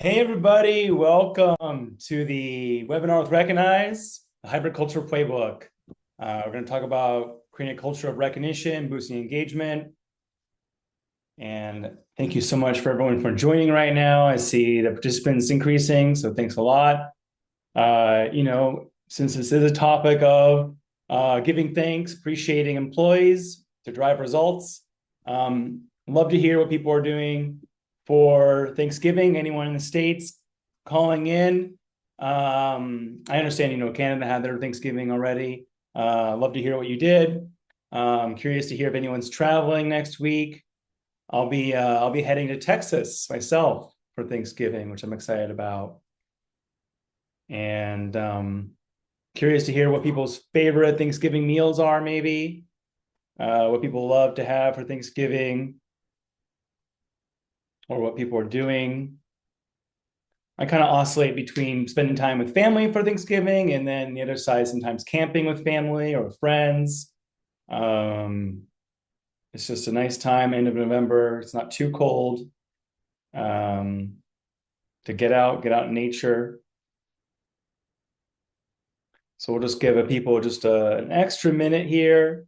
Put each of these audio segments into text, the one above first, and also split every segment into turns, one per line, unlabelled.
Hey everybody, welcome to the webinar with Recognize, the hybrid culture playbook. We're going to talk about creating a culture of recognition, boosting engagement. And thank you so much for everyone for joining right now. I see the participants increasing, so thanks a lot. Since this is a topic of giving thanks, appreciating employees to drive results, love to hear what people are doing for Thanksgiving. Anyone in the States calling in? I understand, Canada had their Thanksgiving already. Love to hear what you did. Curious to hear if anyone's traveling next week. I'll be heading to Texas myself for Thanksgiving, which I'm excited about. And curious to hear what people's favorite Thanksgiving meals are, maybe what people love to have for Thanksgiving, or what people are doing. I kind of oscillate between spending time with family for Thanksgiving and then the other side, sometimes camping with family or friends. It's just a nice time, end of November. It's not too cold to get out in nature. So we'll just give people just an extra minute here.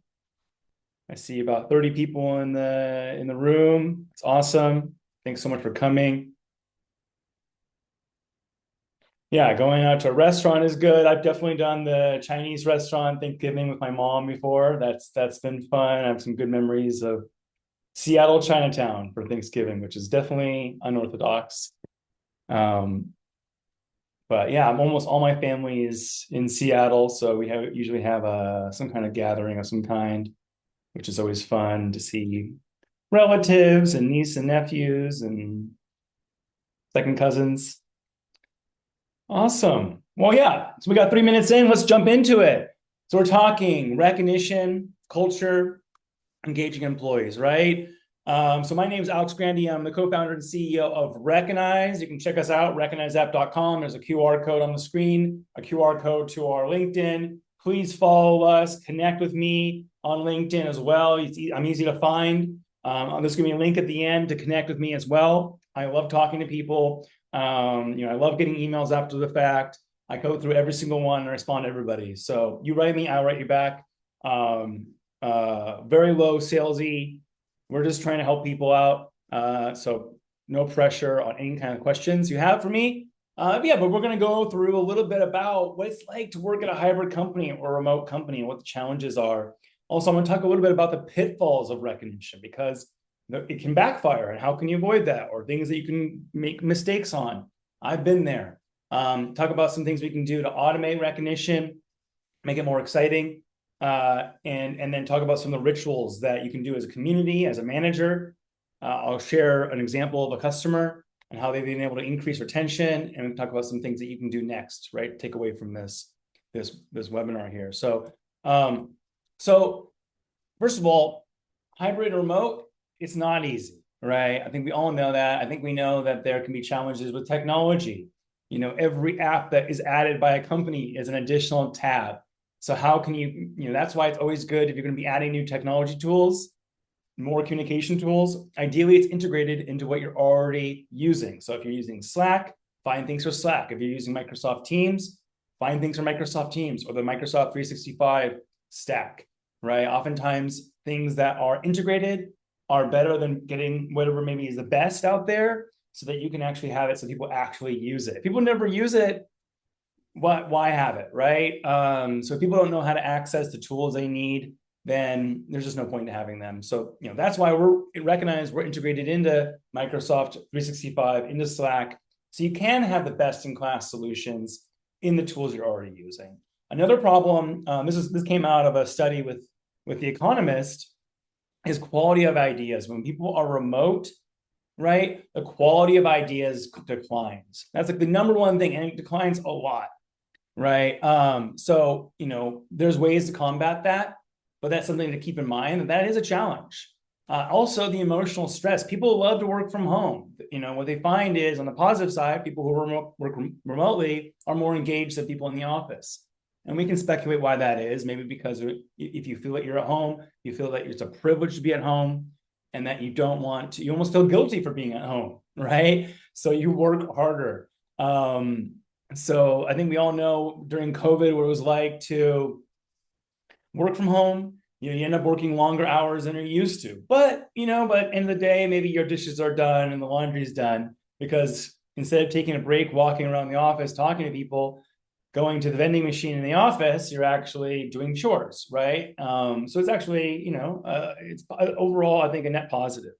I see about 30 people in the room. It's awesome. Thanks so much for coming. Yeah, going out to a restaurant is good. I've definitely done the Chinese restaurant Thanksgiving with my mom before. That's been fun. I have some good memories of Seattle Chinatown for Thanksgiving, which is definitely unorthodox. But yeah, almost all my family is in Seattle, so we usually have some kind of gathering of some kind, which is always fun to see relatives and niece and nephews and second cousins. Awesome. Well, yeah. So we got 3 minutes in. Let's jump into it. So we're talking recognition, culture, engaging employees, right? So my name is Alex Grandy. I'm the co-founder and CEO of Recognize. You can check us out, recognizeapp.com. There's a QR code on the screen, a QR code to our LinkedIn. Please follow us, connect with me on LinkedIn as well. I'm easy to find. There's going to be a link at the end to connect with me as well. I love talking to people. I love getting emails after the fact. I go through every single one and respond to everybody. So you write me, I'll write you back. Very low salesy. We're just trying to help people out. So no pressure on any kind of questions you have for me. But we're going to go through a little bit about what it's like to work at a hybrid company or a remote company and what the challenges are. Also, I'm going to talk a little bit about the pitfalls of recognition, because it can backfire, and how can you avoid that, or things that you can make mistakes on. I've been there. Talk about some things we can do to automate recognition, make it more exciting, and then talk about some of the rituals that you can do as a community, as a manager. I'll share an example of a customer and how they've been able to increase retention, and we talk about some things that you can do next, right? Take away from this webinar here. So first of all, hybrid remote, it's not easy, right? I think we all know that. I think we know that there can be challenges with technology. Every app that is added by a company is an additional tab. So how can that's why it's always good if you're going to be adding new technology tools, more communication tools. Ideally, it's integrated into what you're already using. So if you're using Slack, find things for Slack. If you're using Microsoft Teams, find things for Microsoft Teams or the Microsoft 365 stack, right? Oftentimes, things that are integrated are better than getting whatever maybe is the best out there, so that you can actually have it so people actually use it. If people never use it, why have it, right? So if people don't know how to access the tools they need, then there's just no point in having them. So that's why we're integrated into Microsoft 365, into Slack, so you can have the best in class solutions in the tools you're already using. Another problem, this came out of a study with The Economist, is quality of ideas. When people are remote, right, the quality of ideas declines. That's like the number one thing, and it declines a lot, right? So there's ways to combat that, but that's something to keep in mind. That is a challenge. Also, the emotional stress. People love to work from home. What they find is, on the positive side, people who work remotely are more engaged than people in the office. And we can speculate why that is. Maybe because if you feel that you're at home, you feel that it's a privilege to be at home, and that you don't want to, you almost feel guilty for being at home, right? So you work harder. So I think we all know during COVID what it was like to work from home. You end up working longer hours than you're used to. But end of the day, maybe your dishes are done and the laundry's done because instead of taking a break, walking around the office, talking to people, going to the vending machine in the office, you're actually doing chores, right? So it's actually, it's overall, I think, a net positive.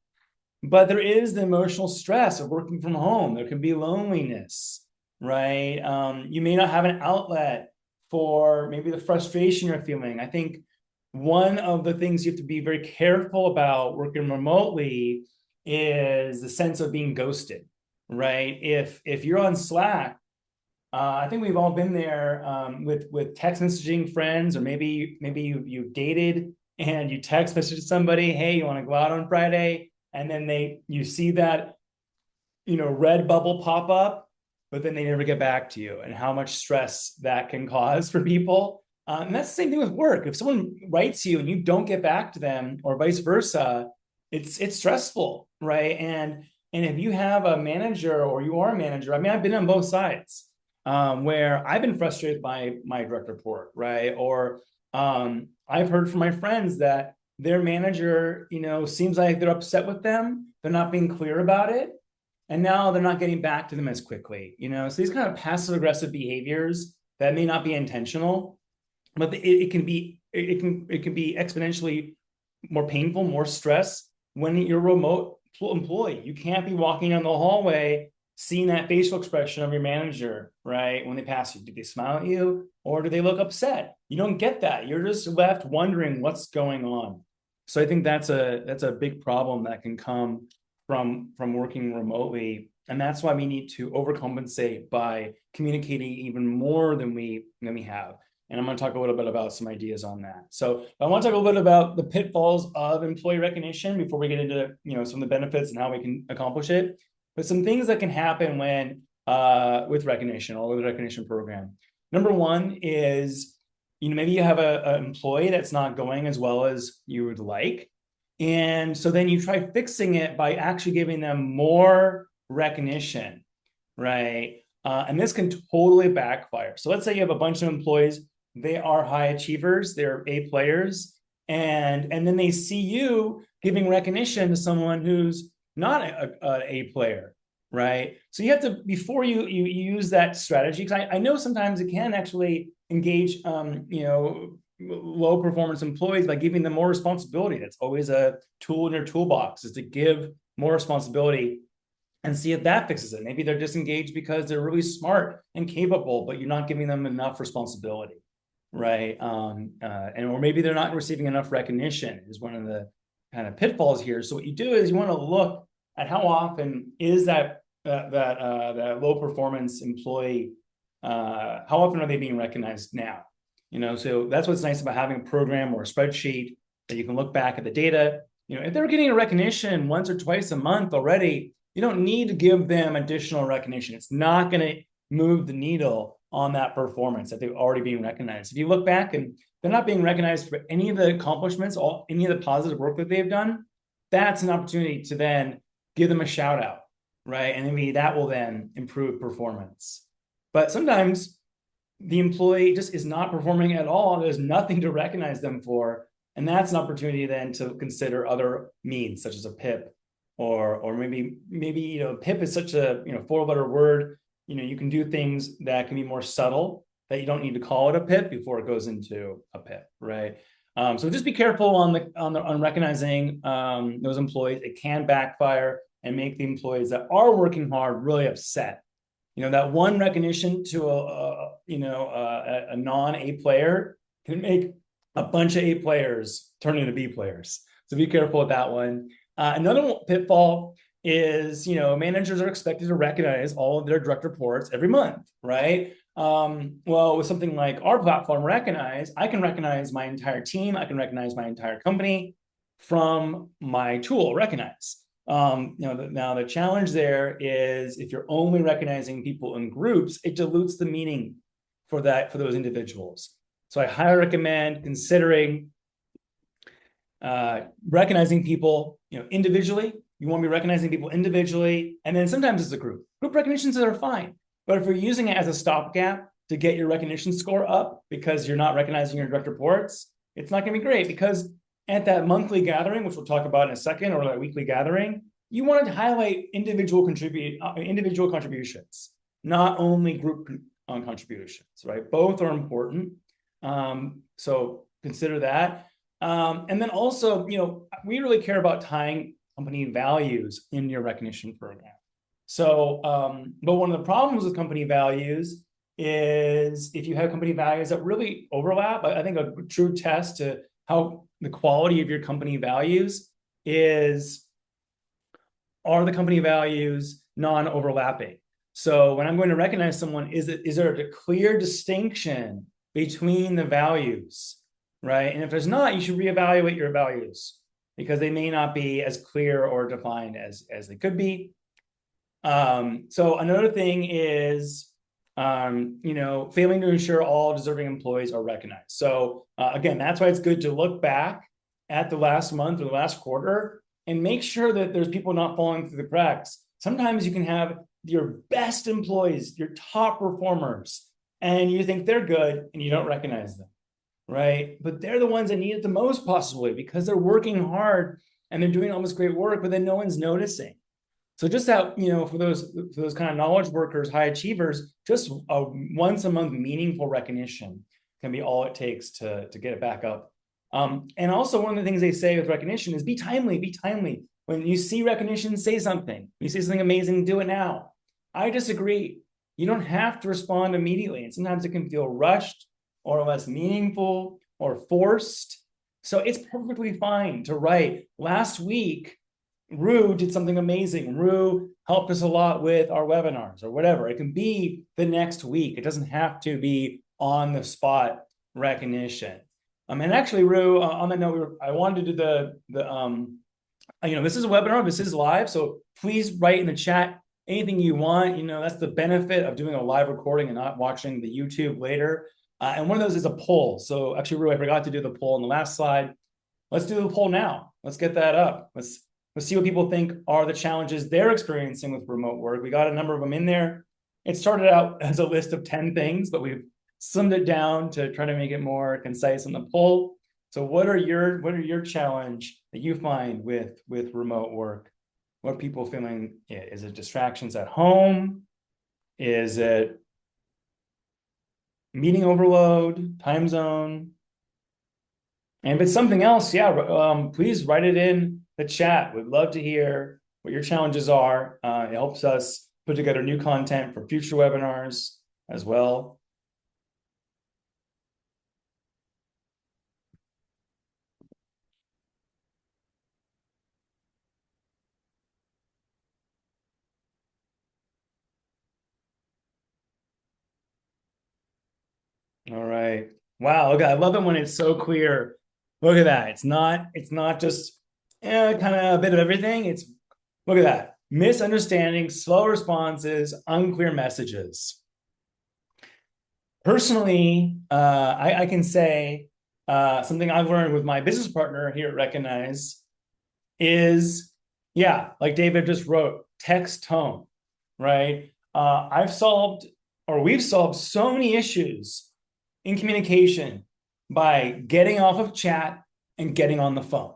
But there is the emotional stress of working from home. There can be loneliness, right? You may not have an outlet for maybe the frustration you're feeling. I think one of the things you have to be very careful about working remotely is the sense of being ghosted, right? If you're on Slack, I think we've all been there with text messaging friends, or maybe you dated and you text message somebody, hey, you want to go out on Friday? And then you see that red bubble pop up, but then they never get back to you, and how much stress that can cause for people. And that's the same thing with work. If someone writes you and you don't get back to them, or vice versa, it's stressful, right? And if you have a manager, or you are a manager, I mean, I've been on both sides, where I've been frustrated by my direct report, right? Or I've heard from my friends that their manager, seems like they're upset with them. They're not being clear about it. And now they're not getting back to them as quickly, So these kind of passive aggressive behaviors that may not be intentional, but it can be exponentially more painful, more stress when you're a remote employee. You can't be walking down the hallway seeing that facial expression of your manager, right? When they pass you, do they smile at you or do they look upset? You don't get that. You're just left wondering what's going on. So I think that's a big problem that can come from working remotely. And that's why we need to overcompensate by communicating even more than we have. And I'm going to talk a little bit about some ideas on that. So I want to talk a little bit about the pitfalls of employee recognition before we get into some of the benefits and how we can accomplish it. But some things that can happen when with recognition or with a recognition program. Number one is maybe you have an employee that's not going as well as you would like. And so then you try fixing it by actually giving them more recognition, right? And this can totally backfire. So let's say you have a bunch of employees, they are high achievers, they're A players, and then they see you giving recognition to someone who's not an A player, right? So you have to, before you use that strategy, because I know sometimes it can actually engage, low performance employees by giving them more responsibility. That's always a tool in your toolbox, is to give more responsibility and see if that fixes it. Maybe they're disengaged because they're really smart and capable, but you're not giving them enough responsibility, right? Or maybe they're not receiving enough recognition is one of the kind of pitfalls here. So what you do is you want to look at how often is that low performance employee, how often are they being recognized now? So that's what's nice about having a program or a spreadsheet that you can look back at the data. If they're getting a recognition once or twice a month already, you don't need to give them additional recognition. It's not going to move the needle on that performance that they've already been recognized. If you look back and they're not being recognized for any of the accomplishments, any of the positive work that they've done, that's an opportunity to then give them a shout out, right? And maybe that will then improve performance. But sometimes the employee just is not performing at all. There's nothing to recognize them for. And that's an opportunity then to consider other means, such as a PIP, or maybe PIP is such a 4-letter word. You can do things that can be more subtle, that you don't need to call it a PIP before it goes into a PIP, right? So just be careful on recognizing those employees. It can backfire and make the employees that are working hard really upset. That one recognition to a non-A player can make a bunch of A players turn into B players. So be careful with that one. Another pitfall is, managers are expected to recognize all of their direct reports every month, right? Well, with something like our platform, Recognize, I can recognize my entire team. I can recognize my entire company from my tool, Recognize. Now the challenge there is if you're only recognizing people in groups, it dilutes the meaning for those individuals. So I highly recommend considering recognizing people individually. You want to be recognizing people individually, and then sometimes it's a group. Group recognitions are fine, but if you're using it as a stopgap to get your recognition score up because you're not recognizing your direct reports, it's not going to be great, because at that monthly gathering, which we'll talk about in a second, or that weekly gathering, you want to highlight individual contributions, not only group contributions, right? Both are important. So consider that. And then also, we really care about tying company values in your recognition program. So, but one of the problems with company values is if you have company values that really overlap. I think a true test to how the quality of your company values is, are the company values non-overlapping? So when I'm going to recognize someone, is there a clear distinction between the values, right? And if there's not, you should reevaluate your values, because they may not be as clear or defined as they could be. So another thing is, failing to ensure all deserving employees are recognized. So again, that's why it's good to look back at the last month or the last quarter and make sure that there's people not falling through the cracks. Sometimes you can have your best employees, your top performers, and you think they're good and you don't recognize them, right? But they're the ones that need it the most, possibly because they're working hard and they're doing all this great work, but then no one's noticing. So just that, for those kind of knowledge workers, high achievers, just a once a month meaningful recognition can be all it takes to get it back up. And also one of the things they say with recognition is be timely, be timely. When you see recognition, say something. When you see something amazing, do it now. I disagree. You don't have to respond immediately. And sometimes it can feel rushed or less meaningful or forced. So it's perfectly fine to write, last week, Rue did something amazing. Rue helped us a lot with our webinars or whatever. It can be the next week. It doesn't have to be on the spot recognition. And actually, Rue, on that note, I wanted to do this is a webinar, this is live. So please write in the chat anything you want. That's the benefit of doing a live recording and not watching the YouTube later. And one of those is a poll. So actually, Rue, I forgot to do the poll on the last slide. Let's do the poll now. Let's get that up. Let's see what people think are the challenges they're experiencing with remote work. We got a number of them in there. It started out as a list of 10 things, but we've summed it down to try to make it more concise in the poll. So what are your challenge that you find with remote work? What are people feeling? Is it distractions at home? Is it meeting overload, time zone? And if it's something else, please write it in the chat. We'd love to hear what your challenges are. It helps us put together new content for future webinars as well. All right. Wow. Look, I love it when it's so clear. Look at that. It's not just kind of a bit of everything. Look at that. Misunderstanding, slow responses, unclear messages. Personally, I can say something I've learned with my business partner here at Recognize is, like David just wrote, text tone, right? We've solved so many issues in communication by getting off of chat and getting on the phone.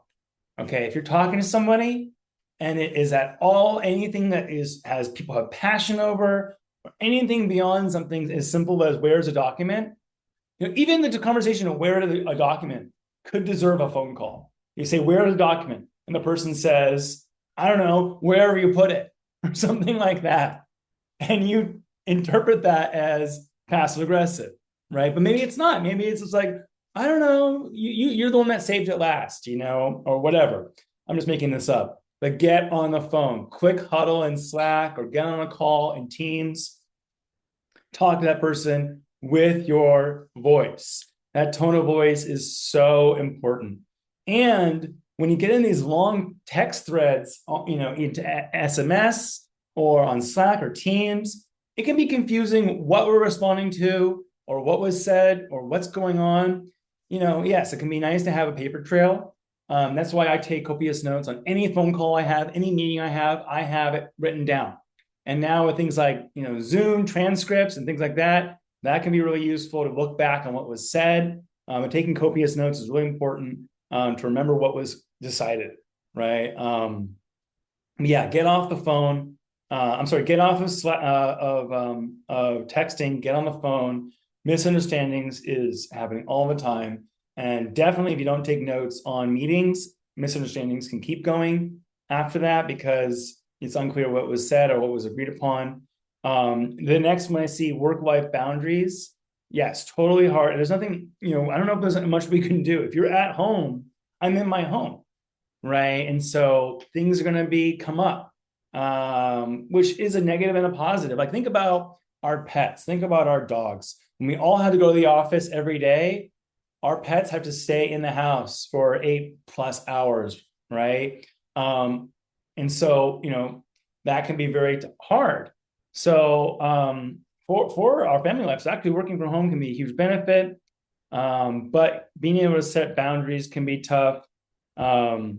Okay, if you're talking to somebody and it is at all anything that has people have passion over, or anything beyond something as simple as where's a document, even the conversation of where a document could deserve a phone call. You say, where's a document? And the person says, I don't know, wherever you put it, or something like that. And you interpret that as passive aggressive, right? But maybe it's not. Maybe it's just like, I don't know, you're the one that saved it last, or whatever. I'm just making this up. But get on the phone, quick huddle in Slack or get on a call in Teams. Talk to that person with your voice. That tone of voice is so important. And when you get in these long text threads, into SMS or on Slack or Teams, it can be confusing what we're responding to or what was said or what's going on. Yes, it can be nice to have a paper trail, That's why I take copious notes on any phone call I have, any meeting I have it written down. And now with things like, Zoom transcripts and things like that, that can be really useful to look back on what was said. And taking copious notes is really important to remember what was decided, right? Yeah, get off the phone. Get off of texting, get on the phone. Misunderstandings is happening all the time. And definitely, if you don't take notes on meetings, misunderstandings can keep going after that because it's unclear what was said or what was agreed upon. The next one I see work-life boundaries. Yes, totally hard. There's nothing, I don't know if there's much we can do. If you're at home, I'm in my home, right? And so things are going to come up, which is a negative and a positive. Like think about our pets, think about our dogs. When we all had to go to the office every day, our pets have to stay in the house for 8+ hours, right? And so, that can be very hard. So for our family life, so actually working from home can be a huge benefit, but being able to set boundaries can be tough. I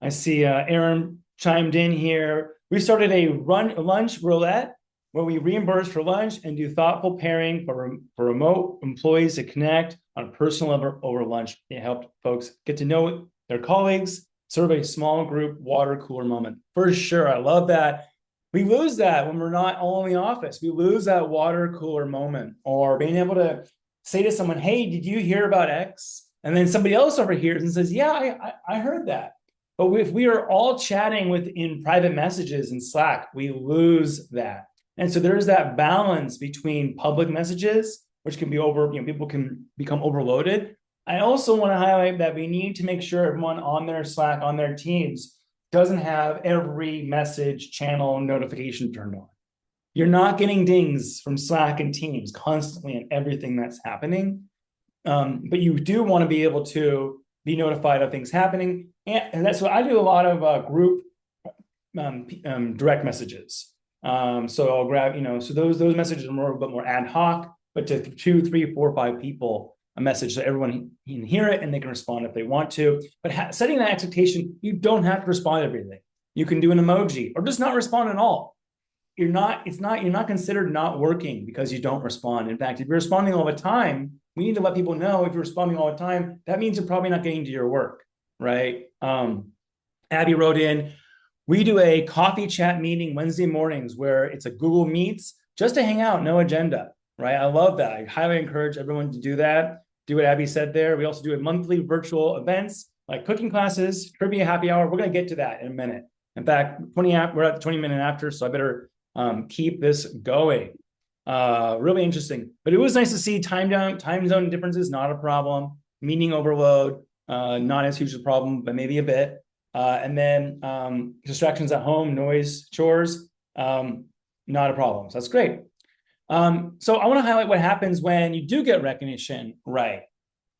see Aaron chimed in here. We started a lunch roulette where we reimburse for lunch and do thoughtful pairing for remote employees to connect on a personal level over lunch. It helped folks get to know their colleagues, sort of a small group water cooler moment. For sure, I love that. We lose that when we're not all in the office. We lose that water cooler moment, or being able to say to someone, hey, did you hear about X? And then somebody else overhears and says, yeah, I heard that. But if we are all chatting in private messages in Slack, we lose that. And so there's that balance between public messages, which can be people can become overloaded. I also want to highlight that we need to make sure everyone on their Slack, on their teams, doesn't have every message channel notification turned on. You're not getting dings from Slack and Teams constantly and everything that's happening. But you do want to be able to be notified of things happening. And that's what I do, a lot of group direct messages. So I'll grab, so those messages are a bit more ad hoc, but to 2, 3, 4, 5 people, a message so everyone can hear it and they can respond if they want to. But setting that expectation, you don't have to respond to everything. You can do an emoji or just not respond at all. You're not considered not working because you don't respond. In fact, if you're responding all the time, we need to let people know if you're responding all the time, that means you're probably not getting to your work, right? Abby wrote in, we do a coffee chat meeting Wednesday mornings where it's a Google Meets just to hang out, no agenda, right? I love that. I highly encourage everyone to do that. Do what Abby said there. We also do a monthly virtual events like cooking classes, trivia happy hour. We're going to get to that in a minute. In fact, we're at the 20-minute after, so I better keep this going. Really interesting. But it was nice to see time zone differences, not a problem. Meeting overload, not as huge a problem, but maybe a bit. And then distractions at home, noise, chores, not a problem. So that's great. So I want to highlight what happens when you do get recognition right.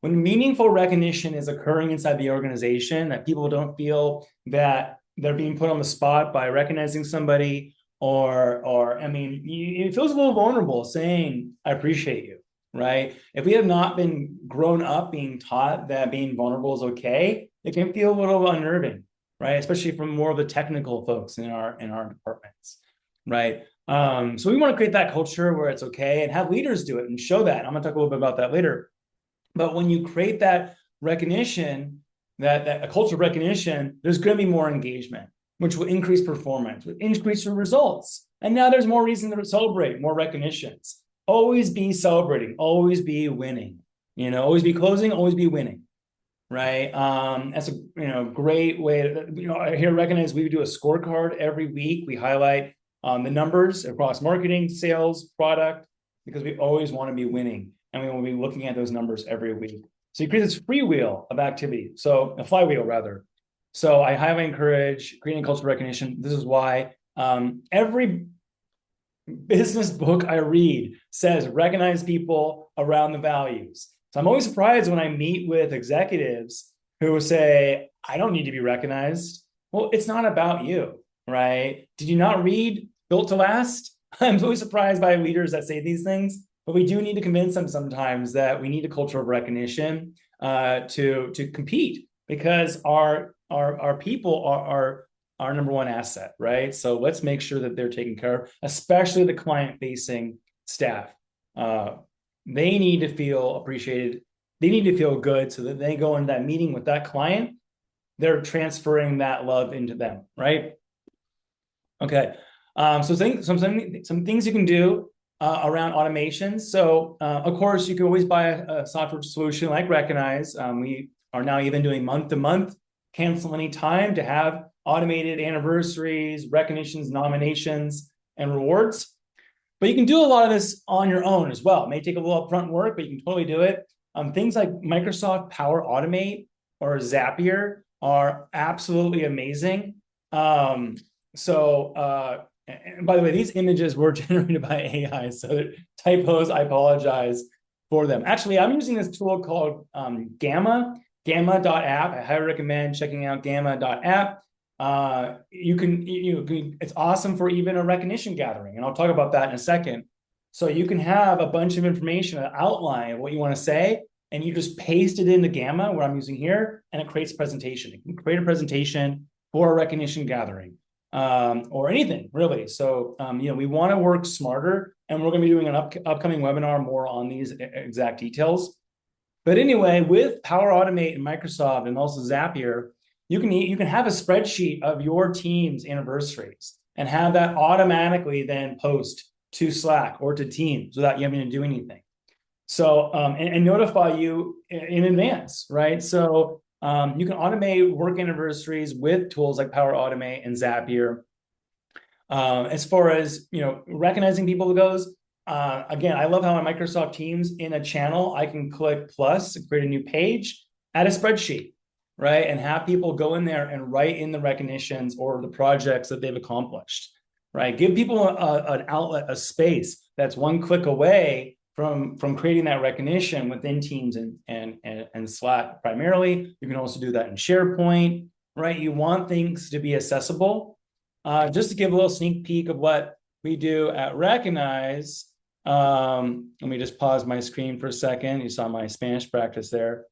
When meaningful recognition is occurring inside the organization, that people don't feel that they're being put on the spot by recognizing somebody, it feels a little vulnerable saying, I appreciate you, right? If we have not been grown up being taught that being vulnerable is okay, it can feel a little unnerving, right? Especially from more of the technical folks in our departments, right? So we want to create that culture where it's okay and have leaders do it and show that. I'm going to talk a little bit about that later. But when you create that recognition, that a culture of recognition, there's going to be more engagement, which will increase performance, will increase your results. And now there's more reason to celebrate, more recognitions. Always be celebrating, always be winning, always be closing, always be winning, right? That's a great way to, here recognize we do a scorecard every week. We highlight the numbers across marketing, sales, product, because we always want to be winning. And we will be looking at those numbers every week. So you create this freewheel of activity. So a flywheel rather. So I highly encourage creating cultural recognition. This is why every business book I read says recognize people around the values. So I'm always surprised when I meet with executives who say, I don't need to be recognized. Well, it's not about you, right? Did you not read Built to Last? I'm always surprised by leaders that say these things, but we do need to convince them sometimes that we need a culture of recognition. to compete, because our people are our number one asset, right? So let's make sure that they're taken care of, especially the client-facing staff. They need to feel appreciated. They need to feel good, so that they go into that meeting with that client, they're transferring that love into them, right? Okay. So some things you can do around automation. So of course, you can always buy a software solution like Recognize. We are now even doing month-to-month, cancel any time, to have automated anniversaries, recognitions, nominations, and rewards. But you can do a lot of this on your own as well. It may take a little upfront work, but you can totally do it. Things like Microsoft Power Automate or Zapier are absolutely amazing. And by the way, these images were generated by AI, so typos, I apologize for them. Actually, I'm using this tool called Gamma.app. I highly recommend checking out Gamma.app. It's awesome for even a recognition gathering, and I'll talk about that in a second. So you can have a bunch of information, an outline of what you want to say, and you just paste it into Gamma, what I'm using here, and it creates a presentation. It can create a presentation for a recognition gathering, or anything really. So we want to work smarter, and we're going to be doing an upcoming webinar more on these exact details. But anyway, with Power Automate and Microsoft and also Zapier, you can have a spreadsheet of your team's anniversaries and have that automatically then post to Slack or to Teams without you having to do anything. So and notify you in advance, right? So you can automate work anniversaries with tools like Power Automate and Zapier. As far as recognizing people goes, again, I love how on Microsoft Teams, in a channel, I can click plus, create a new page, add a spreadsheet, right? And have people go in there and write in the recognitions or the projects that they've accomplished, right? Give people an outlet, a space that's one click away from creating that recognition within Teams and Slack primarily. You can also do that in SharePoint, right? You want things to be accessible. Just to give a little sneak peek of what we do at Recognize, let me just pause my screen for a second. You saw my Spanish practice there.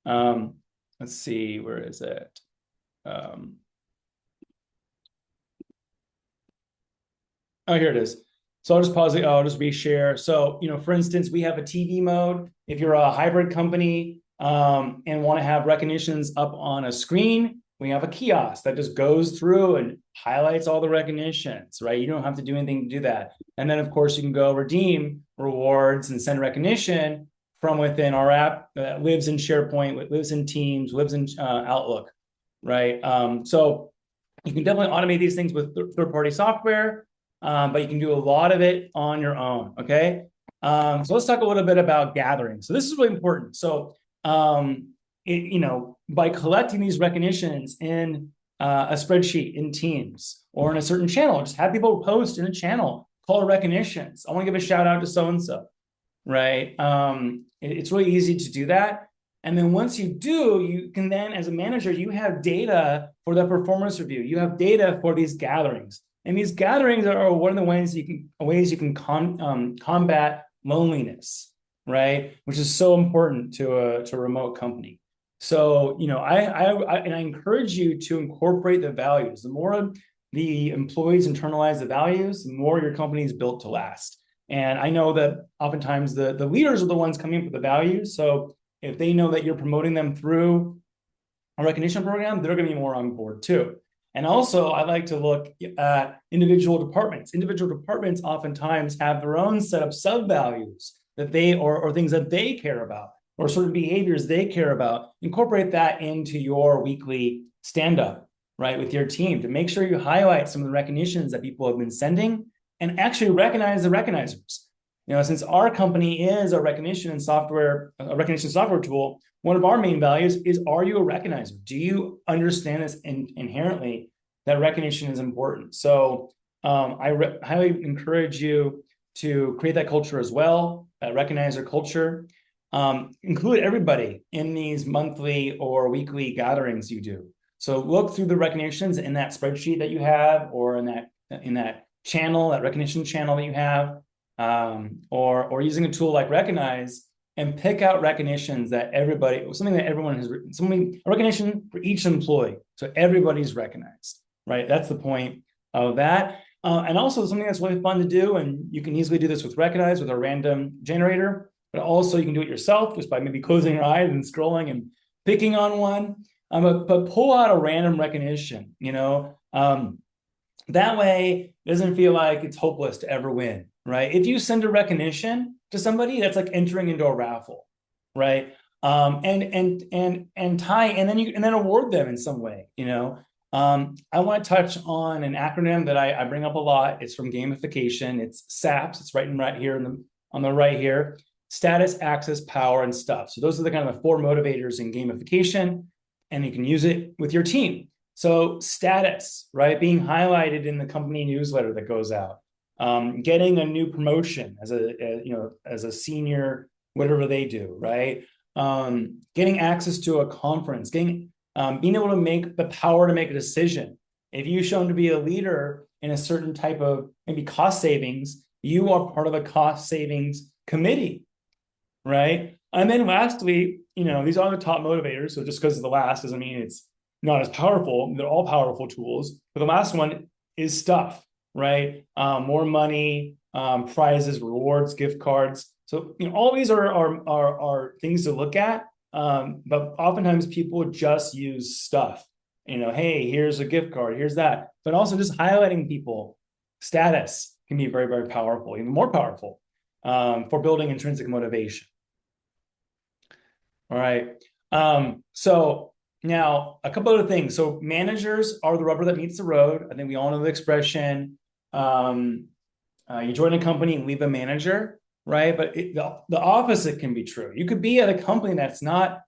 Let's see, where is it? Oh, here it is. So I'll just pause it. I'll just reshare. So, for instance, we have a TV mode. If you're a hybrid company and want to have recognitions up on a screen, we have a kiosk that just goes through and highlights all the recognitions, right? You don't have to do anything to do that. And then, of course, you can go redeem rewards and send recognition from within our app that lives in SharePoint, lives in Teams, lives in Outlook, right? So you can definitely automate these things with third-party software, but you can do a lot of it on your own, okay? So let's talk a little bit about gathering. So this is really important. So, by collecting these recognitions in a spreadsheet in Teams or in a certain channel, just have people post in a channel, call recognitions. I want to give a shout out to so-and-so, right? It's really easy to do that. And then once you do, you can then, as a manager, you have data for the performance review. You have data for these gatherings. And these gatherings are one of the ways you can combat loneliness, right? Which is so important to a remote company. So, I encourage you to incorporate the values. The more the employees internalize the values, the more your company is built to last. And I know that oftentimes the leaders are the ones coming up with the values. So if they know that you're promoting them through a recognition program, they're going to be more on board too. And also, I like to look at individual departments. Individual departments oftentimes have their own set of sub-values that they, or things that they care about, or certain behaviors they care about. Incorporate that into your weekly stand-up, right, with your team, to make sure you highlight some of the recognitions that people have been sending and actually recognize the recognizers. Since our company is a recognition software tool, one of our main values is, are you a recognizer? Do you understand this inherently, that recognition is important? So I highly encourage you to create that culture as well, that recognizer culture. Include everybody in these monthly or weekly gatherings you do. So look through the recognitions in that spreadsheet that you have, or in that channel, that recognition channel that you have, or using a tool like Recognize, and pick out recognitions that everybody, something that everyone has written, something, a recognition for each employee. So everybody's recognized, right? That's the point of that. And also something that's really fun to do, and you can easily do this with Recognize with a random generator, but also you can do it yourself just by maybe closing your eyes and scrolling and picking on one. But pull out a random recognition, that way it doesn't feel like it's hopeless to ever win, right? If you send a recognition to somebody, that's like entering into a raffle, right? And tie, and then award them in some way, I want to touch on an acronym that I bring up a lot. It's from gamification. It's SAPS. It's right here on the right here. Status, access, power, and stuff. So those are the kind of the 4 motivators in gamification, and you can use it with your team. So status, right? Being highlighted in the company newsletter that goes out, getting a new promotion as a senior, whatever they do, right? Getting access to a conference, being able to make the power to make a decision. If you're shown to be a leader in a certain type of maybe cost savings, you are part of the cost savings committee, right? And then lastly, these are the top motivators. So just because it's the last doesn't mean it's not as powerful. They're all powerful tools. But the last one is stuff, right? More money, prizes, rewards, gift cards. So all these are things to look at. But oftentimes people just use stuff. Hey, here's a gift card, here's that. But also just highlighting people, status can be very, very powerful, even more powerful for building intrinsic motivation. All right. So now a couple of things. So managers are the rubber that meets the road. I think we all know the expression. You join a company and leave a manager, right? But the opposite can be true. You could be at a company that's not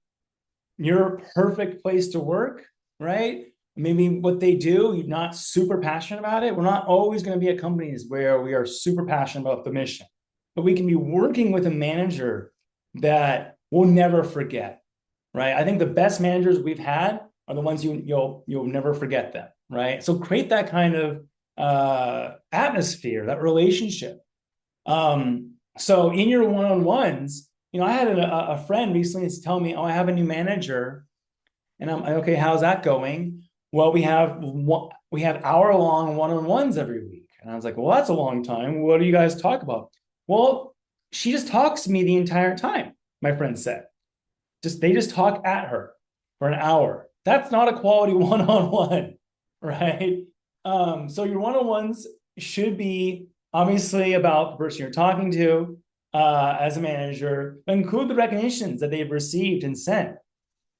your perfect place to work, right? Maybe what they do, you're not super passionate about it. We're not always going to be at companies where we are super passionate about the mission, but we can be working with a manager that we'll never forget, right? I think the best managers we've had are the ones you'll never forget them, right? So create that kind of atmosphere, that relationship. So in your one-on-ones, I had a friend recently tell me, "Oh, I have a new manager," and I'm like, "Okay, how's that going?" Well, we have hour-long one-on-ones every week, and I was like, "Well, that's a long time. What do you guys talk about?" Well, she just talks to me the entire time. My friend said, they just talk at her for an hour. That's not a quality one-on-one, right? So your one-on-ones should be obviously about the person you're talking to as a manager, but include the recognitions that they've received and sent,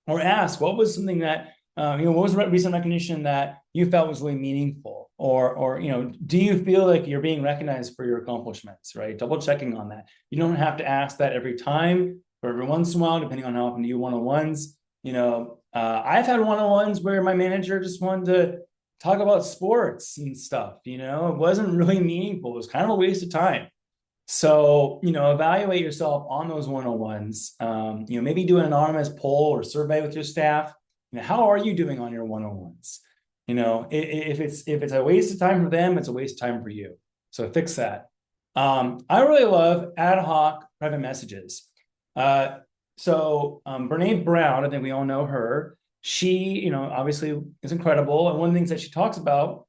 or ask, what was something that, what was a recent recognition that you felt was really meaningful? Or do you feel like you're being recognized for your accomplishments, right? Double checking on that. You don't have to ask that every time, or every once in a while, depending on how often you one-on-ones. I've had one-on-ones where my manager just wanted to talk about sports and stuff, it wasn't really meaningful. It was kind of a waste of time. So, evaluate yourself on those one-on-ones. Maybe do an anonymous poll or survey with your staff. How are you doing on your one-on-ones? If it's a waste of time for them, it's a waste of time for you. So fix that. I really love ad hoc private messages. So Brene Brown, I think we all know her. She, obviously is incredible. And one of the things that she talks about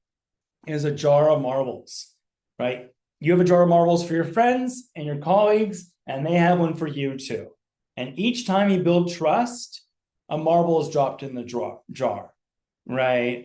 is a jar of marbles, right? You have a jar of marbles for your friends and your colleagues, and they have one for you too. And each time you build trust, a marble is dropped in the jar, right?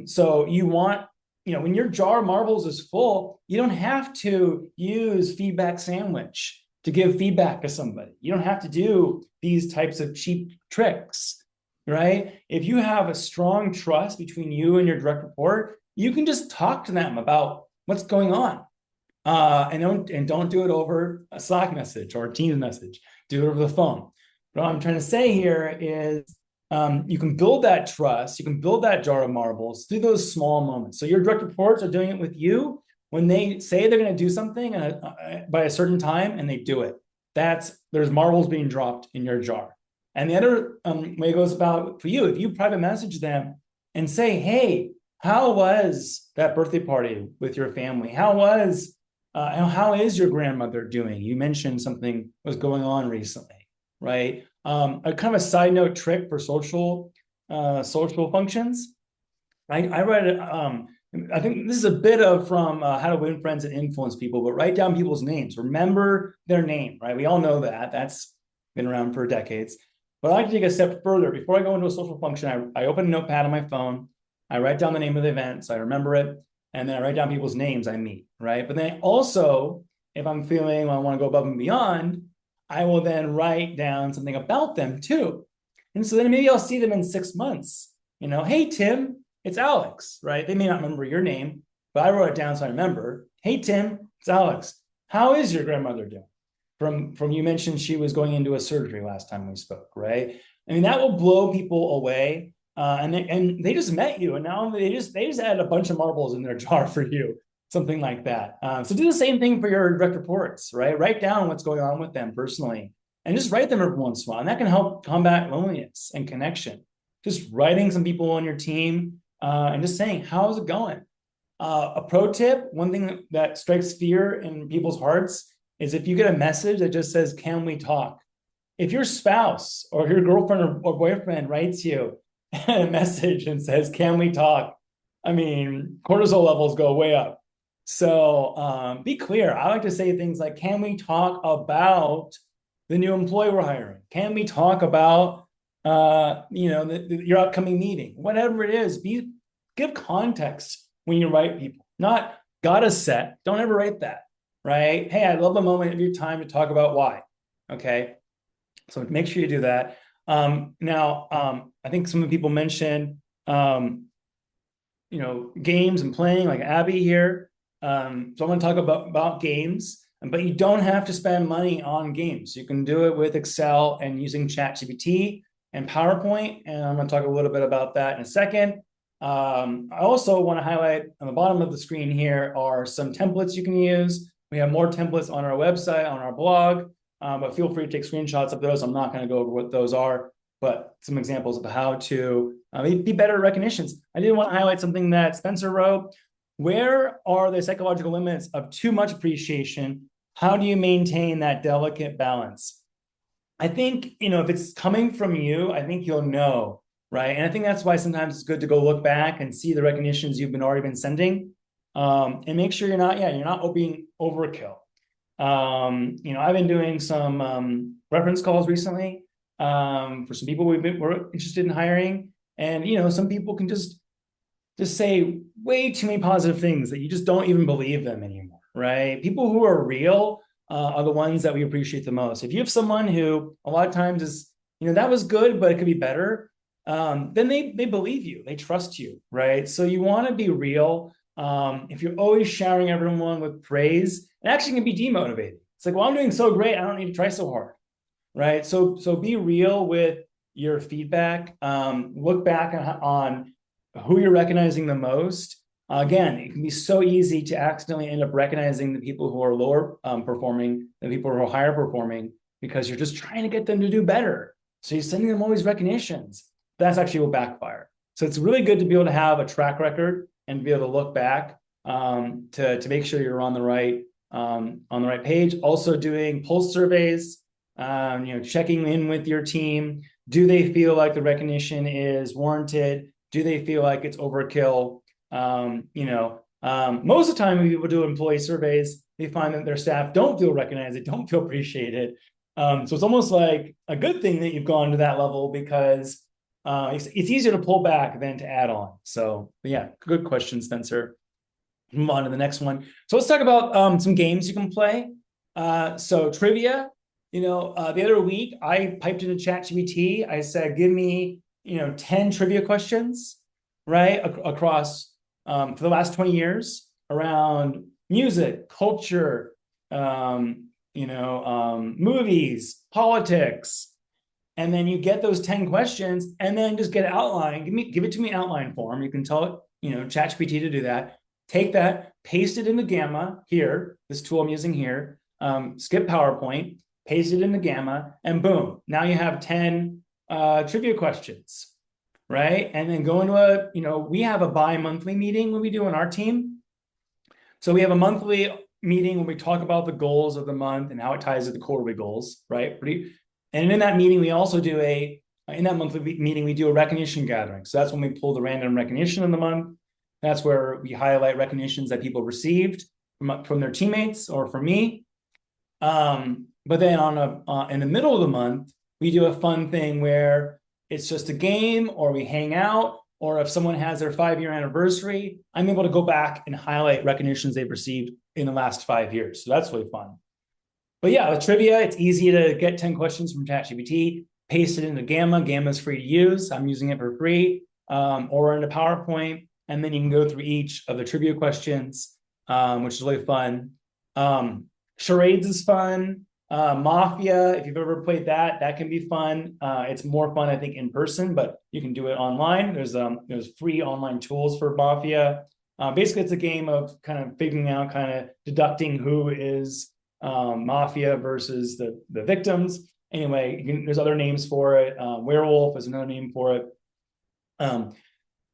So you want, when your jar of marbles is full, you don't have to use feedback sandwich to give feedback to somebody. You don't have to do these types of cheap tricks, right? If you have a strong trust between you and your direct report, you can just talk to them about what's going on. And don't do it over a Slack message or a Teams message. Do it over the phone. What I'm trying to say here is you can build that trust, you can build that jar of marbles through those small moments. So your direct reports are doing it with you when they say they're going to do something by a certain time and they do it. There's marbles being dropped in your jar. And the other way it goes about for you, if you private message them and say, "Hey, how was that birthday party with your family? How was How is your grandmother doing? You mentioned something was going on recently, right? A kind of a side note trick for social functions. I read it. I think this is a bit of from How to Win Friends and Influence People, but write down people's names. Remember their name, right? We all know that. That's been around for decades. But I like to take a step further. Before I go into a social function, I open a notepad on my phone. I write down the name of the event, so I remember it. And then I write down people's names I meet, right? But then also, if I'm feeling I want to go above and beyond, I will then write down something about them too. And so then maybe I'll see them in 6 months. Hey, Tim, it's Alex, right? They may not remember your name, but I wrote it down so I remember. Hey, Tim, it's Alex. How is your grandmother doing? From you mentioned she was going into a surgery last time we spoke, right? I mean, that will blow people away. And they just met you, and now they just added a bunch of marbles in their jar for you, something like that. So do the same thing for your direct reports, right? Write down what's going on with them personally, and just write them every once in a while, and that can help combat loneliness and connection. Just writing some people on your team and just saying, how's it going? A pro tip, one thing that strikes fear in people's hearts is if you get a message that just says, can we talk? If your spouse or your girlfriend or boyfriend writes you a message and says, can we talk? I mean, cortisol levels go way up. So be clear. I like to say things like, can we talk about the new employee we're hiring? Can we talk about your upcoming meeting? Whatever it is, give context when you write people. Not got a set. Don't ever write that, right? Hey, I'd love a moment of your time to talk about why. Okay. So make sure you do that. I think some of the people mentioned, games and playing, like Abby here. So I'm going to talk about games, but you don't have to spend money on games. You can do it with Excel and using ChatGPT and PowerPoint. And I'm going to talk a little bit about that in a second. I also want to highlight on the bottom of the screen here are some templates you can use. We have more templates on our website, on our blog, but feel free to take screenshots of those. I'm not going to go over what those are, but some examples of how to be better at recognitions. I did want to highlight something that Spencer wrote. Where are the psychological limits of too much appreciation? How do you maintain that delicate balance? I think, if it's coming from you, I think you'll know, right? And I think that's why sometimes it's good to go look back and see the recognitions you've already been sending, and make sure you're not being overkill. I've been doing some reference calls recently for some people we're interested in hiring, and some people can just say way too many positive things that you just don't even believe them anymore, right? People who are real are the ones that we appreciate the most. If you have someone who a lot of times is, that was good, but it could be better, then they believe you, they trust you, right? So you want to be real. If you're always showering everyone with praise, it actually can be demotivating. It's like, well, I'm doing so great, I don't need to try so hard, right? So be real with your feedback. Look back on who you're recognizing the most. Again, it can be so easy to accidentally end up recognizing the people who are lower performing than people who are higher performing because you're just trying to get them to do better. So you're sending them all these recognitions. That's actually will backfire. So it's really good to be able to have a track record and be able to look back to make sure you're on the right page. Also doing pulse surveys, checking in with your team. Do they feel like the recognition is warranted? Do they feel like it's overkill? Most of the time when people do employee surveys, they find that their staff don't feel recognized, they don't feel appreciated. So it's almost like a good thing that you've gone to that level because it's easier to pull back than to add on. So yeah, good question, Spencer. Move on to the next one. So let's talk about some games you can play. So trivia, the other week I piped into ChatGPT. I said, give me 10 trivia questions, right, across for the last 20 years around music, culture, movies, politics. And then you get those 10 questions and then just get an outline. Give it to me in outline form. You can tell it, ChatGPT to do that. Take that, paste it into Gamma here, this tool I'm using here, skip PowerPoint, paste it into Gamma, and boom, now you have 10 trivia questions, right? And then go into we have a bi-monthly meeting when we do on our team. So we have a monthly, meeting where we talk about the goals of the month and how it ties to the quarterly goals, right? And in that meeting, we also do in that monthly meeting, we do a recognition gathering. So that's when we pull the random recognition of the month. That's where we highlight recognitions that people received from their teammates or from me. But then in the middle of the month, we do a fun thing where it's just a game, or we hang out, or if someone has their 5-year anniversary, I'm able to go back and highlight recognitions they've received in the last 5 years. So that's really fun. But yeah, with trivia, it's easy to get 10 questions from ChatGPT, paste it into Gamma. Gamma is free to use. I'm using it for free, or into PowerPoint. And then you can go through each of the trivia questions, which is really fun. Charades is fun. Mafia, if you've ever played that, that can be fun. It's more fun, I think, in person, but you can do it online. There's free online tools for Mafia. Basically, it's a game of kind of figuring out, kind of deducting who is Mafia versus the victims. Anyway, there's other names for it. Werewolf is another name for it.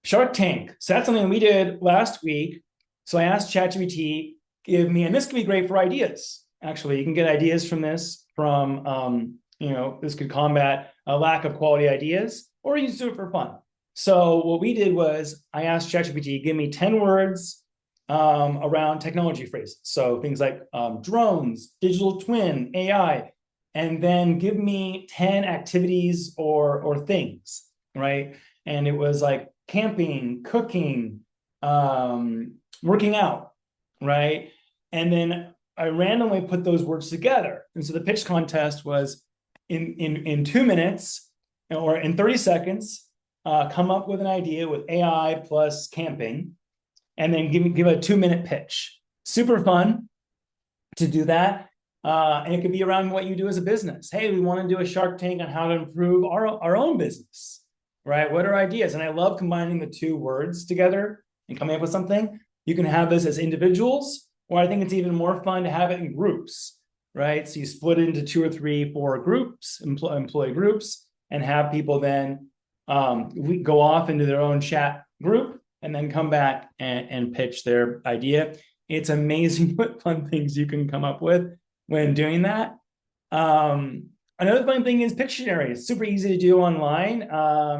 Shark Tank. So that's something we did last week. So I asked ChatGPT, give me, and this could be great for ideas. Actually, you can get ideas from this, this could combat a lack of quality ideas, or you can do it for fun. So what we did was I asked ChatGPT, give me 10 words around technology phrases. So things like drones, digital twin, AI, and then give me 10 activities or things, right? And it was like camping, cooking, working out, right? And then I randomly put those words together. And so the pitch contest was in 2 minutes or in 30 seconds, come up with an idea with AI plus camping, and then give a 2-minute pitch. Super fun to do that. And it could be around what you do as a business. Hey, we want to do a Shark Tank on how to improve our own business, right? What are ideas? And I love combining the 2 words together and coming up with something. You can have this as individuals, or I think it's even more fun to have it in groups, right? So you split it into 2 or 3, 4 groups, employee groups, and have people then go off into their own chat group and then come back and pitch their idea. It's amazing what fun things you can come up with when doing that. Another fun thing is Pictionary. It's super easy to do online.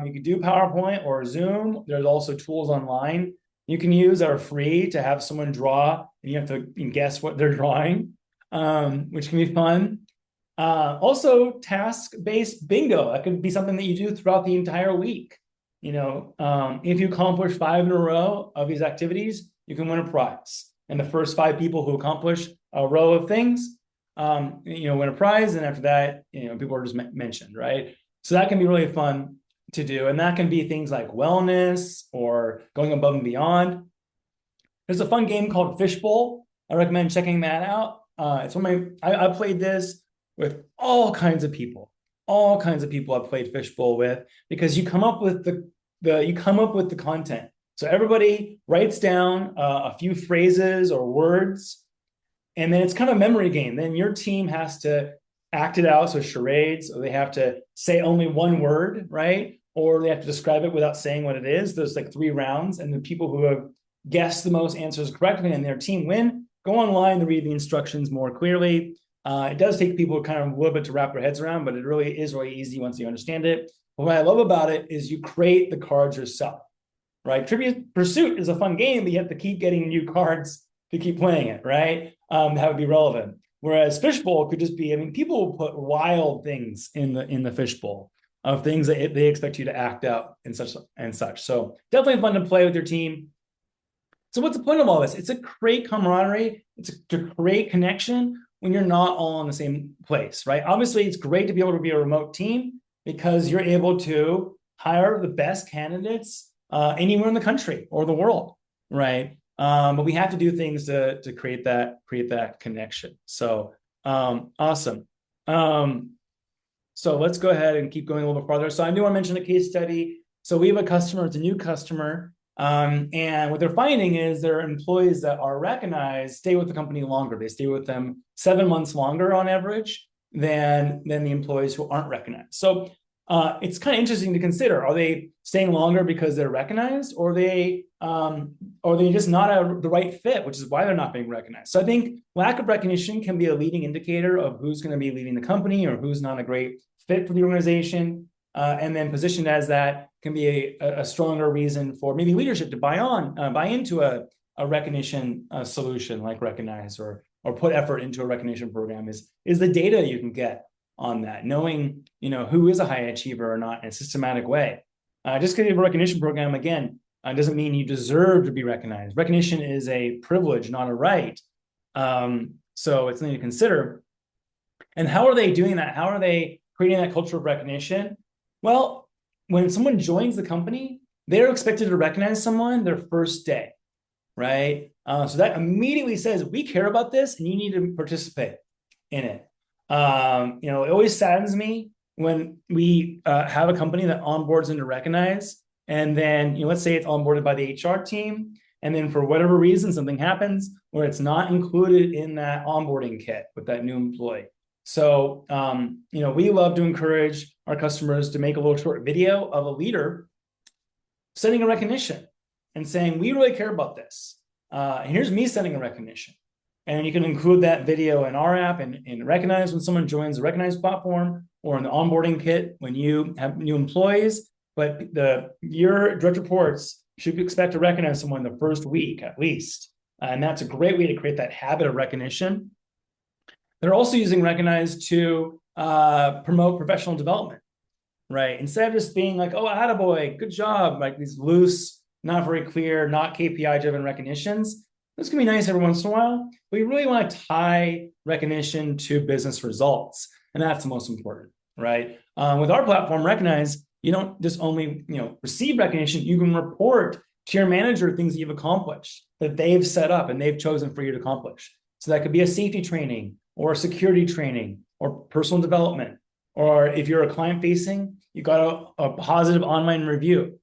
You can do PowerPoint or Zoom. There's also tools online you can use that are free to have someone draw, and you have to guess what they're drawing, which can be fun. Also, task-based bingo. That could be something that you do throughout the entire week. If you accomplish 5 in a row of these activities, you can win a prize. And the first 5 people who accomplish a row of things, win a prize. And after that, people are just mentioned, right? So that can be really fun to do. And that can be things like wellness or going above and beyond. There's a fun game called Fishbowl. I recommend checking that out. It's I played this with all kinds of people I've played Fishbowl with, because you come up with the content. So everybody writes down a few phrases or words, and then it's kind of a memory game. Then your team has to act it out. So charades, or they have to say only one word, right? Or they have to describe it without saying what it is. There's like 3 rounds, and the people who have guessed the most answers correctly and their team win. Go online to read the instructions more clearly. It does take people kind of a little bit to wrap their heads around, but it really is really easy once you understand it. But what I love about it is you create the cards yourself, right? Trivia Pursuit is a fun game, but you have to keep getting new cards to keep playing it, right? That would be relevant. Whereas Fishbowl could just be, people will put wild things in the fishbowl of things that they expect you to act out and such. So definitely fun to play with your team. So what's the point of all this? It's to create camaraderie. It's to create connection when you're not all in the same place, right? Obviously, it's great to be able to be a remote team because you're able to hire the best candidates anywhere in the country or the world, right? But we have to do things to create that connection. So awesome. So let's go ahead and keep going a little bit farther. So I do want to mention a case study. So we have a customer, it's a new customer. And what they're finding is their employees that are recognized stay with the company longer. They stay with them 7 months longer on average than the employees who aren't recognized. So it's kind of interesting to consider. Are they staying longer because they're recognized, or are they just not the right fit, which is why they're not being recognized? So I think lack of recognition can be a leading indicator of who's going to be leading the company or who's not a great fit for the organization. And then positioned as that can be a stronger reason for maybe leadership to buy into a recognition solution like Recognize, or put effort into a recognition program is the data you can get on that, knowing who is a high achiever or not in a systematic way. Just because you have a recognition program, again, doesn't mean you deserve to be recognized. Recognition is a privilege, not a right. So it's something to consider. And how are they doing that? How are they creating that culture of recognition? Well, when someone joins the company, they're expected to recognize someone their first day, right? So that immediately says, we care about this and you need to participate in it. It always saddens me when we have a company that onboards into Recognize, and then let's say it's onboarded by the HR team, and then for whatever reason something happens where it's not included in that onboarding kit with that new employee. So we love to encourage our customers to make a little short video of a leader sending a recognition and saying, we really care about this. And here's me sending a recognition. And you can include that video in our app and Recognize when someone joins the Recognize platform, or in the onboarding kit when you have new employees. But your direct reports should expect to recognize someone the first week at least. And that's a great way to create that habit of recognition. They're also using Recognize to promote professional development, right? Instead of just being like, oh, attaboy, good job, like these loose, not very clear, not KPI-driven recognitions. This can be nice every once in a while, but you really want to tie recognition to business results. And that's the most important, right? With our platform, Recognize, you don't just only receive recognition, you can report to your manager things that you've accomplished, that they've set up and they've chosen for you to accomplish. So that could be a safety training or security training or personal development. Or if you're a client facing, you got a positive online review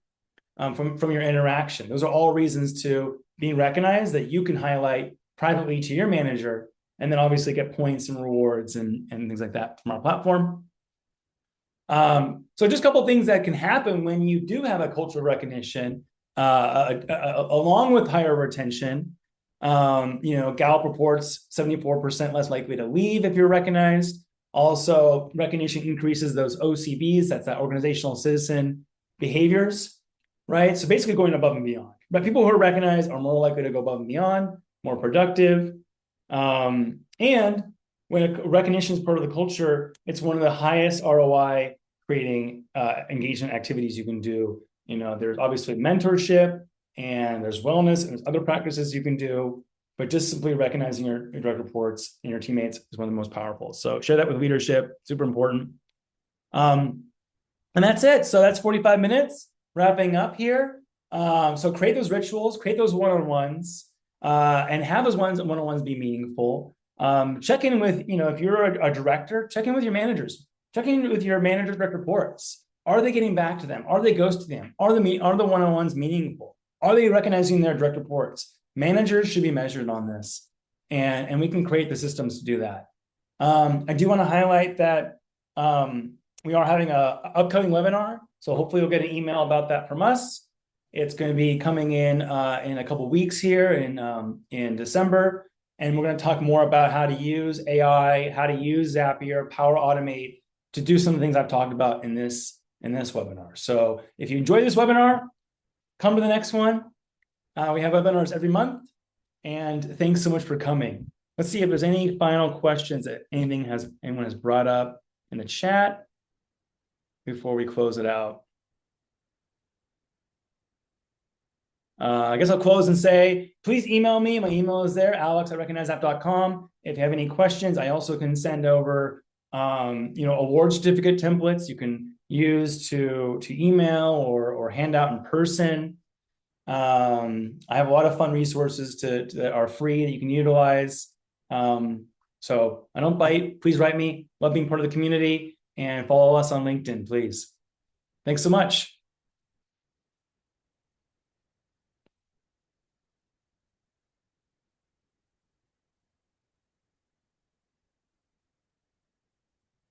from your interaction. Those are all reasons to be recognized that you can highlight privately to your manager, and then obviously get points and rewards and things like that from our platform. So just a couple of things that can happen when you do have a culture of recognition, along with higher retention. Gallup reports 74% less likely to leave if you're recognized. Also, recognition increases those OCBs, that's that organizational citizen behaviors, right? So basically going above and beyond. But people who are recognized are more likely to go above and beyond, more productive. And when recognition is part of the culture, it's one of the highest ROI creating engagement activities you can do. There's obviously mentorship, and there's wellness, and there's other practices you can do, but just simply recognizing your direct reports and your teammates is one of the most powerful. So share that with leadership, super important. And that's it. So that's 45 minutes, wrapping up here. So create those rituals, create those one-on-ones, and have those one-on-ones be meaningful. Check in with, if you're a director, check in with your managers. Check in with your manager's direct reports. Are they getting back to them? Are they ghosting them? Are the one-on-ones meaningful? Are they recognizing their direct reports? Managers should be measured on this, and we can create the systems to do that. I do want to highlight that we are having an upcoming webinar, so hopefully you'll get an email about that from us. It's going to be coming in a couple of weeks here in December, and we're going to talk more about how to use AI, how to use Zapier, Power Automate to do some of the things I've talked about in this webinar. So if you enjoy this webinar, come to the next one. We have webinars every month, and thanks so much for coming. Let's see if there's any final questions that anyone has brought up in the chat before we close it out. I guess I'll close and say, please email me. My email is there, alex@recognizeapp.com. If you have any questions, I also can send over award certificate templates you can use to email or hand out in person. I have a lot of fun resources that are free that you can utilize. So I don't bite. Please write me. Love being part of the community, and follow us on LinkedIn, please. Thanks so much.